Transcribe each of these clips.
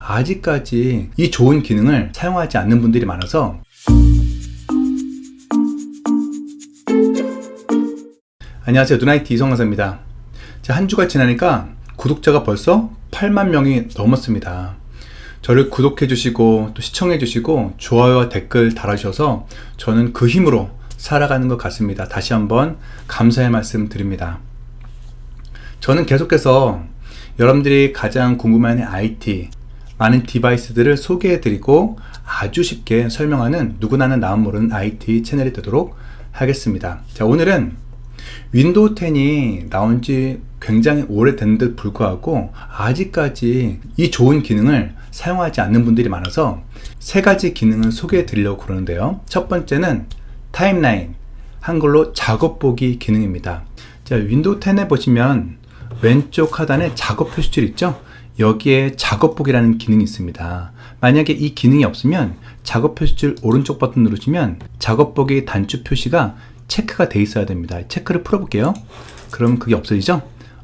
아직까지 이 좋은 기능을 사용하지 않는 분들이 많아서 안녕하세요, 눈IT 이성강사입니다. 한 주가 지나니까 구독자가 벌써 8만 명이 넘었습니다. 저를 구독해 주시고 또 시청해 주시고 좋아요와 댓글 달아주셔서 저는 그 힘으로 살아가는 것 같습니다. 다시 한번 감사의 말씀 드립니다. 저는 계속해서 여러분들이 가장 궁금해하는 IT 많은 디바이스들을 소개해 드리고 아주 쉽게 설명하는 누구나는 나만 모르는 IT 채널이 되도록 하겠습니다. 자, 오늘은 윈도우 10이 나온 지 굉장히 오래된 듯 불구하고 아직까지 이 좋은 기능을 사용하지 않는 분들이 많아서 세 가지 기능을 소개해 드리려고 그러는데요. 첫 번째는 타임라인, 한글로 작업 보기 기능입니다. 자, 윈도우 10에 보시면 왼쪽 하단에 작업 표시줄 있죠? 여기에 작업 보기라는 기능이 있습니다. 만약에 이 기능이 없으면 작업 표시줄 오른쪽 버튼 누르시면 작업 보기 단추 표시가 체크가 돼 있어야 됩니다. 체크를 풀어볼게요. 그럼 그게 없어지죠?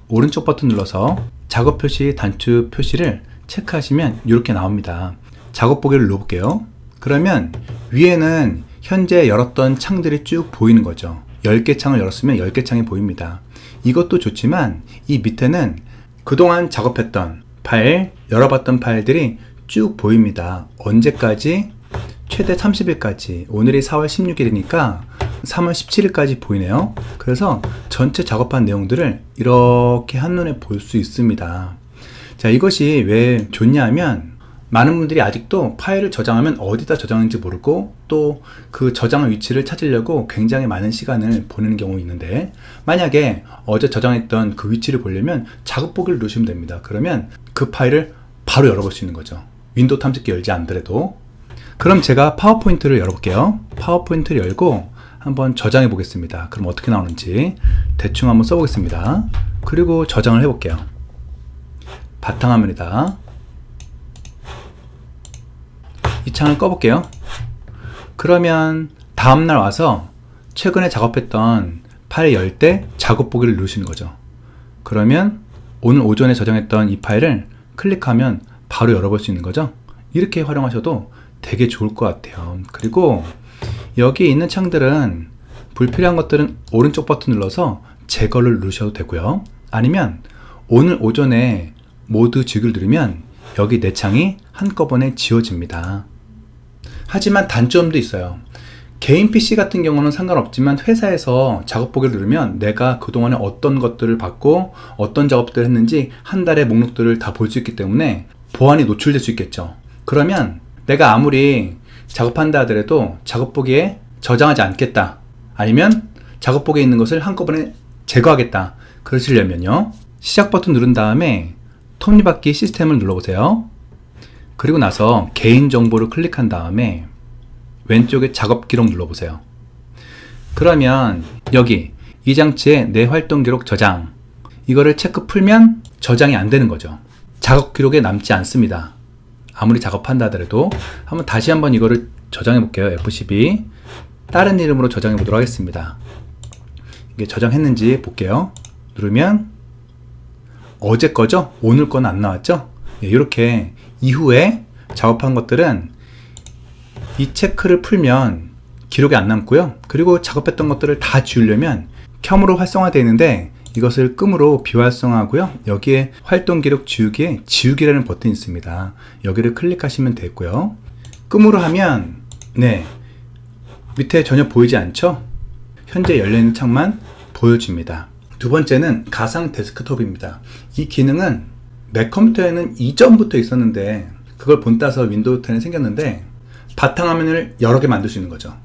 오른쪽 버튼 눌러서 작업 표시 단추 표시를 체크하시면 이렇게 나옵니다. 작업 보기를 눌러볼게요. 그러면 위에는 현재 열었던 창들이 쭉 보이는 거죠. 10개 창을 열었으면 10개 창이 보입니다. 이것도 좋지만 이 밑에는 그동안 작업했던 파일, 열어봤던 파일들이 쭉 보입니다. 언제까지? 최대 30일까지. 오늘이 4월 16일이니까 3월 17일까지 보이네요. 그래서 전체 작업한 내용들을 이렇게 한눈에 볼 수 있습니다. 자, 이것이 왜 좋냐 하면 많은 분들이 아직도 파일을 저장하면 어디다 저장하는지 모르고 또 그 저장할 위치를 찾으려고 굉장히 많은 시간을 보내는 경우가 있는데, 만약에 어제 저장했던 그 위치를 보려면 작업 보기를 누르시면 됩니다. 그러면 그 파일을 바로 열어볼 수 있는 거죠. 윈도우 탐색기 열지 않더라도. 그럼 제가 파워포인트를 열어볼게요. 파워포인트를 열고 한번 저장해 보겠습니다. 그럼 어떻게 나오는지 대충 한번 써보겠습니다. 그리고 저장을 해볼게요. 바탕화면에다 이 창을 꺼볼게요. 그러면 다음날 와서 최근에 작업했던 파일 열 때 작업 보기를 누르시는 거죠. 그러면 오늘 오전에 저장했던 이 파일을 클릭하면 바로 열어볼 수 있는 거죠. 이렇게 활용하셔도 되게 좋을 것 같아요. 그리고 여기 있는 창들은 불필요한 것들은 오른쪽 버튼 눌러서 제거를 누르셔도 되고요. 아니면 오늘 오전에 모두 지우기를 누르면 여기 네 창이 한꺼번에 지워집니다. 하지만 단점도 있어요. 개인 PC 같은 경우는 상관없지만 회사에서 작업 보기를 누르면 내가 그동안에 어떤 것들을 받고 어떤 작업들을 했는지 한 달의 목록들을 다 볼 수 있기 때문에 보안이 노출될 수 있겠죠. 그러면 내가 아무리 작업한다 하더라도 작업 보기에 저장하지 않겠다, 아니면 작업 보기에 있는 것을 한꺼번에 제거하겠다, 그러시려면요, 시작 버튼 누른 다음에 톱니바퀴 시스템을 눌러보세요. 그리고 나서 개인정보를 클릭한 다음에 왼쪽에 작업 기록 눌러보세요. 그러면 여기 이 장치에 내 활동 기록 저장, 이거를 체크 풀면 저장이 안 되는 거죠. 작업 기록에 남지 않습니다. 아무리 작업한다 하더라도. 한번 다시 한번 이거를 저장해 볼게요. F12 다른 이름으로 저장해 보도록 하겠습니다. 이게 저장했는지 볼게요. 누르면 어제 거죠? 오늘 거는 안 나왔죠? 이렇게 이후에 작업한 것들은 이 체크를 풀면 기록이 안 남고요. 그리고 작업했던 것들을 다 지우려면 켬으로 활성화되어 있는데 이것을 끔으로 비활성화하고요. 여기에 활동 기록 지우기에 지우기라는 버튼이 있습니다. 여기를 클릭하시면 되고요. 끔으로 하면 밑에 전혀 보이지 않죠? 현재 열려있는 창만 보여집니다. 두 번째는 가상 데스크톱입니다. 이 기능은 맥 컴퓨터에는 이전부터 있었는데 그걸 본따서 윈도우 10에 생겼는데 바탕화면을 여러 개 만들 수 있는 거죠.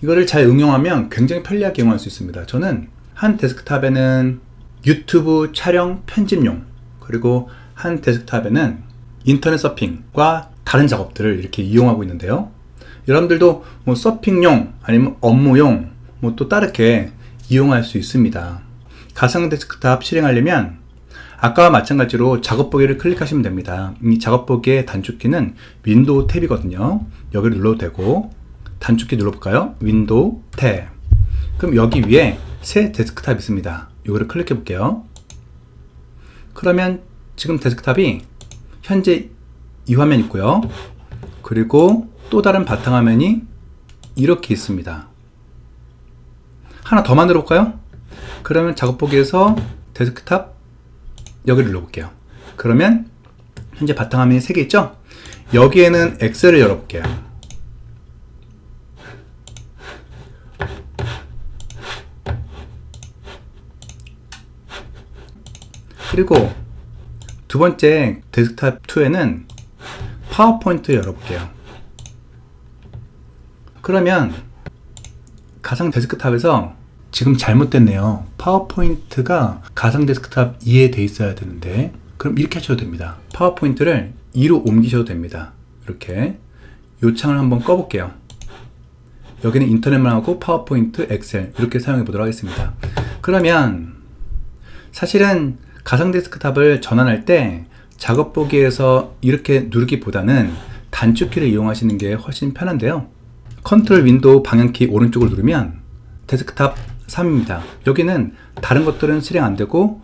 이거를 잘 응용하면 굉장히 편리하게 이용할 수 있습니다. 저는 한 데스크탑에는 유튜브 촬영 편집용, 그리고 한 데스크탑에는 인터넷 서핑과 다른 작업들을 이렇게 이용하고 있는데요. 여러분들도 뭐 서핑용 아니면 업무용 또 다르게 이용할 수 있습니다. 가상 데스크탑 실행하려면 아까와 마찬가지로 작업 보기를 클릭하시면 됩니다. 이 작업 보기의 단축키는 윈도우 탭이거든요. 여기를 눌러도 되고, 단축키 눌러볼까요? 윈도우 탭. 그럼 여기 위에 새 데스크탑이 있습니다. 이거를 클릭해 볼게요. 그러면 지금 데스크탑이 현재 이 화면 있고요. 그리고 또 다른 바탕화면이 이렇게 있습니다. 하나 더 만들어 볼까요? 그러면 작업 보기에서 데스크탑 여기를 눌러볼게요. 그러면 현재 바탕화면이 3개 있죠? 여기에는 엑셀을 열어볼게요. 그리고 두 번째 데스크탑 2에는 파워포인트 열어볼게요. 그러면 가상 데스크탑에서 지금 잘못됐네요. 파워포인트가 가상 데스크탑 2에 돼 있어야 되는데, 그럼 이렇게 하셔도 됩니다. 파워포인트를 2로 옮기셔도 됩니다. 이렇게 이 창을 한번 꺼볼게요. 여기는 인터넷만 하고 파워포인트, 엑셀 이렇게 사용해 보도록 하겠습니다. 그러면 사실은 가상 데스크탑을 전환할 때 작업 보기에서 이렇게 누르기보다는 단축키를 이용하시는 게 훨씬 편한데요. 컨트롤 윈도우 방향키 오른쪽을 누르면 데스크탑 3입니다. 여기는 다른 것들은 실행 안 되고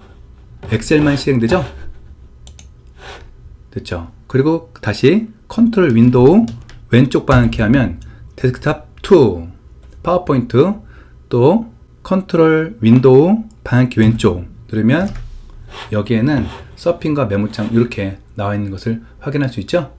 엑셀만 실행되죠? 됐죠? 그리고 다시 컨트롤 윈도우 왼쪽 방향키 하면 데스크탑 2, 파워포인트, 또 컨트롤 윈도우 방향키 왼쪽 누르면 여기에는 서핑과 메모창 이렇게 나와 있는 것을 확인할 수 있죠.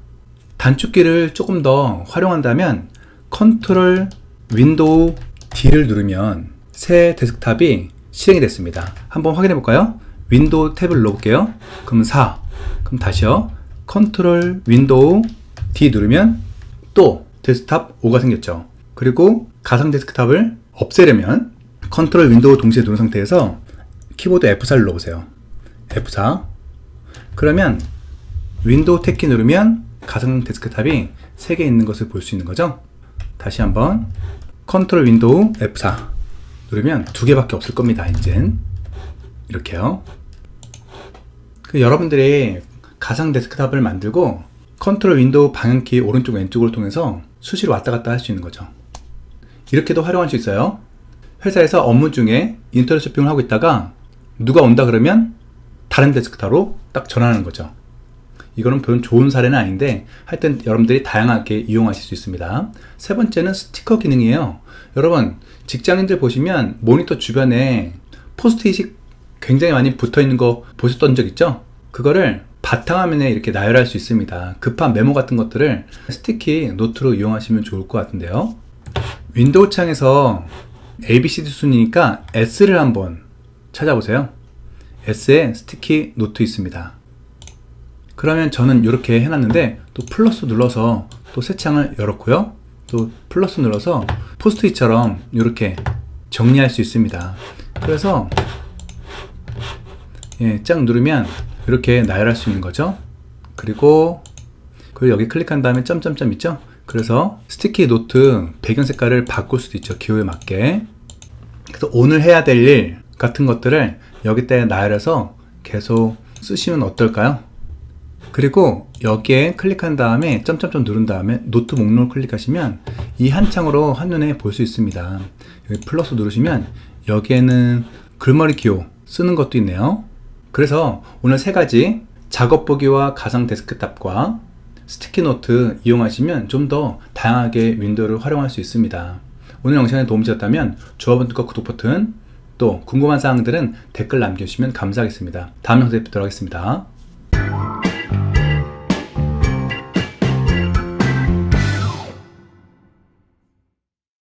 단축키를 조금 더 활용한다면 컨트롤 윈도우 D를 누르면 새 데스크탑이 실행이 됐습니다. 한번 확인해 볼까요? 윈도우 탭을 눌러볼게요. 그럼 4. 그럼 다시요. 컨트롤 윈도우 D 누르면 또 데스크탑 5가 생겼죠. 그리고 가상 데스크탑을 없애려면 컨트롤 윈도우 동시에 누른 상태에서 키보드 F4를 눌러보세요. F4. 그러면 윈도우 탭키 누르면 가상 데스크탑이 3개 있는 것을 볼 수 있는 거죠. 다시 한번 컨트롤 윈도우 F4 누르면 2개밖에 없을 겁니다. 이젠 이렇게요. 여러분들이 가상 데스크탑을 만들고 컨트롤 윈도우 방향키 오른쪽 왼쪽을 통해서 수시로 왔다 갔다 할 수 있는 거죠. 이렇게도 활용할 수 있어요. 회사에서 업무 중에 인터넷 쇼핑을 하고 있다가 누가 온다 그러면 다른 데스크탑으로 딱 전환하는 거죠. 이거는 별로 좋은 사례는 아닌데 하여튼 여러분들이 다양하게 이용하실 수 있습니다. 세 번째는 스티커 기능이에요. 여러분 직장인들 보시면 모니터 주변에 포스트잇이 굉장히 많이 붙어 있는 거 보셨던 적 있죠? 그거를 바탕화면에 이렇게 나열할 수 있습니다. 급한 메모 같은 것들을 스티키 노트로 이용하시면 좋을 것 같은데요. 윈도우 창에서 ABCD 순이니까 S를 한번 찾아보세요. S에 스티키 노트 있습니다. 그러면 저는 이렇게 해놨는데 또 플러스 눌러서 또 새 창을 열었고요. 또 플러스 눌러서 포스트잇처럼 이렇게 정리할 수 있습니다. 그래서 쫙 누르면 이렇게 나열할 수 있는 거죠. 그리고 여기 클릭한 다음에 점점점 있죠. 그래서 스티키 노트 배경 색깔을 바꿀 수도 있죠. 기호에 맞게. 그래서 오늘 해야 될 일 같은 것들을 여기다 나열해서 계속 쓰시면 어떨까요? 그리고 여기에 클릭한 다음에 점점점 누른 다음에 노트 목록을 클릭하시면 이 한 창으로 한눈에 볼 수 있습니다. 여기 플러스 누르시면 여기에는 글머리 기호 쓰는 것도 있네요. 그래서 오늘 세 가지 작업 보기와 가상 데스크탑과 스티키 노트 이용하시면 좀 더 다양하게 윈도우를 활용할 수 있습니다. 오늘 영상에 도움이 되셨다면 좋아요 버튼과 구독 버튼, 또 궁금한 사항들은 댓글 남겨주시면 감사하겠습니다. 다음 영상에 뵙도록 하겠습니다.